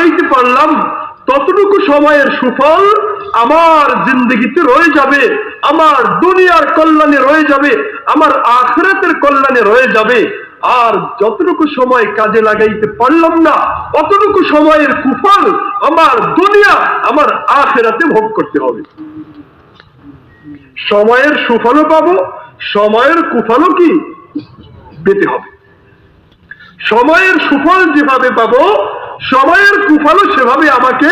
লাগাইতে পারলাম ততটুকু সময়ের সুফল আমার জিন্দগিতে রয়ে যাবে, আমার দুনিয়ার কল্যাণে রয়ে যাবে, আমার আখিরাতের কল্যাণে রয়ে যাবে। আর যতটুকু সময় কাজে লাগাইতে পারলাম না অতটুকু সময়ের কুফল আমার দুনিয়া আমার আখিরাতে ভোগ করতে হবে। সময়ের সুফলও পাবো, সময়ের কুফলও কি পেতে হবে। সময়ের সুফল যেভাবে পাবো সময়ের কুফলও সেভাবে আমাকে,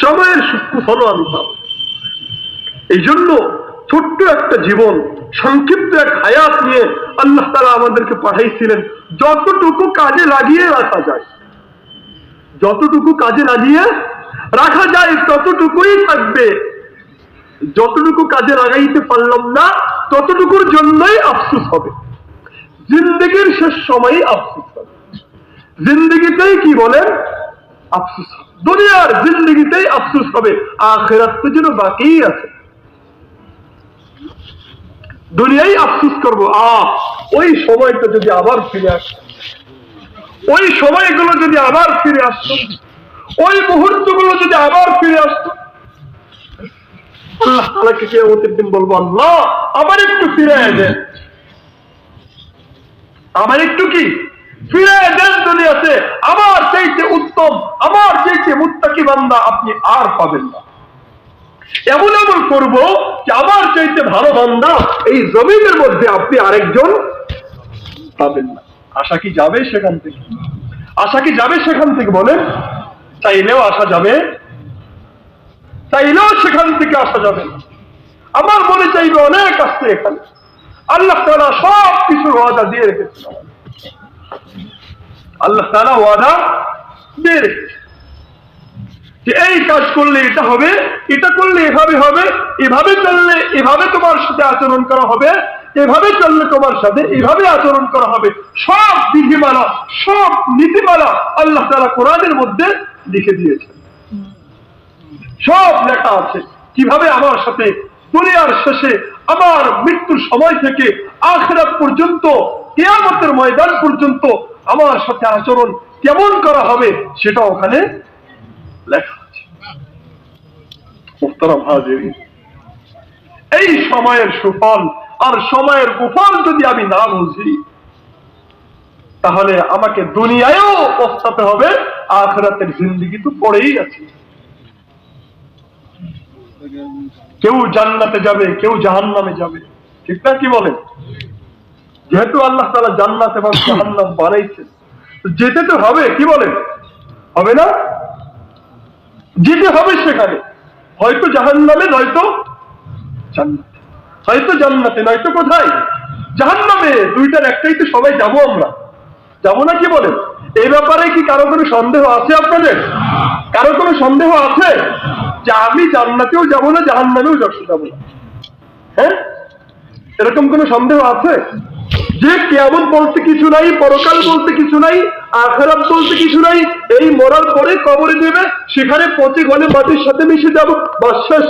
সময়ের কুফলও আমি পাবো। এই জন্য ছোট্ট একটা জীবন, সংক্ষিপ্ত এক হায়াত নিয়ে আল্লাহ তাআলা আমাদেরকে পাঠাইছিলেন যতটুকু কাজে লাগিয়ে রাখা যায়, যতটুকু কাজে লাগিয়ে রাখা যায় ততটুকুই থাকবে। যতটুকু কাজে লাগাইতে পারলাম না ততটুকুর জন্যই আফসোস হবে, জিন্দগির শেষ সময় আফসোস হবে। জিন্দগিতেই কি বলেন আফসোস হবে, দুনিয়ার জিন্দগিতেই আফসোস হবে, আখিরাত তো যেন বাকি আছে। দুনিয়ায় আফসোস করবো, ওই সময়টা যদি আবার ফিরে আসতো, ওই সময়গুলো যদি আবার ফিরে আসতো, ওই মুহূর্তগুলো যদি আবার ফিরে আসতো। আল্লাহ তাআলাকে কিয়ামতের দিন বলবো, আল্লাহ আমার একটু ফিরে দেন, আমার একটু কি ফিরে দেন দুনিয়াতে, আমার চাইতে উত্তম, আমার চাইতে মুত্তাকি বান্দা আপনি আর পাবেন না। এমন এমন করবো যে আমার চাইতে ভালো বান্দা এই জমিনের মধ্যে আপনি আরেকজন পাবেন না। আশা কি যাবে সেখান থেকে? আশা কি যাবে সেখান থেকে বলেন? চাইলেও আসা যাবে, চাইলেও সেখান থেকে আসা যাবে না। আমার মনে চাইবে অনেক আসছে এখানে। আল্লাহ তাআলা সব কিছু ওয়াদা দিয়ে রেখেছেন, আল্লাহ তাআলা ওয়াদা দিয়ে রেখেছেন যে এই কাজ করলে এটা হবে, এটা করলে এভাবে হবে, এভাবে চললে এভাবে তোমার সাথে আচরণ করা হবে, এভাবে চললে তোমার সাথে এভাবে আচরণ করা হবে। সব বিধিমালা, সব নীতিমালা আল্লাহ তাআলা কোরআনের মধ্যে লিখে দিয়েছেন, সব লেখা আছে কিভাবে আমার সাথে দুনিয়ার শেষে আমার মৃত্যুর সময় থেকে আখিরাত পর্যন্ত, কিয়ামতের ময়দান পর্যন্ত আমার সাথে আচরণ কেমন করা হবে সেটা ওখানে লেখা আছে। মুহতারাম হাজিরিন, এই সময়ের সুফল আর সময়ের কুফল যদি আমি না বুঝি তাহলে আমাকে দুনিয়ায়ও পস্তাতে হবে, আখিরাতের জিন্দেগি তো পড়েই আছে। কেউ জান্নাতে যাবে, কেউ জাহান্নামে যাবে, ঠিক না? কি বলেন? যেহেতু আল্লাহ তাআলা জান্নাত এবং জাহান্নাম বানাইছেন, যেতে তো হবে, কি বলেন? হবে না? যেতে হবে সেখানে, হয়তো জাহান্নামে নয়তো জান্নাতে, হয়তো জান্নাতে নয়তো কোথায়? জাহান্নামে। দুইটার একটাই তো সবাই যাবো, আমরা যাবো না? কি বলেন? এই ব্যাপারে কি কারো কোনো সন্দেহ আছে আপনাদের? কারো কোনো সন্দেহ আছে যে আমি জান্নাতেও যাবো না জাহান্নামেও যাবো না? হ্যাঁ, এরকম কোনো সন্দেহ আছে? যে কিয়ামত বলতে কিছু নাই, পরকাল বলতে কিছু নাই, আখিরাত বলতে কিছু নাই, এই মরার পরে কবরে দেবে, সেখানে পচে গলে মাটির সাথে মিশে যাবো, বাস শেষ।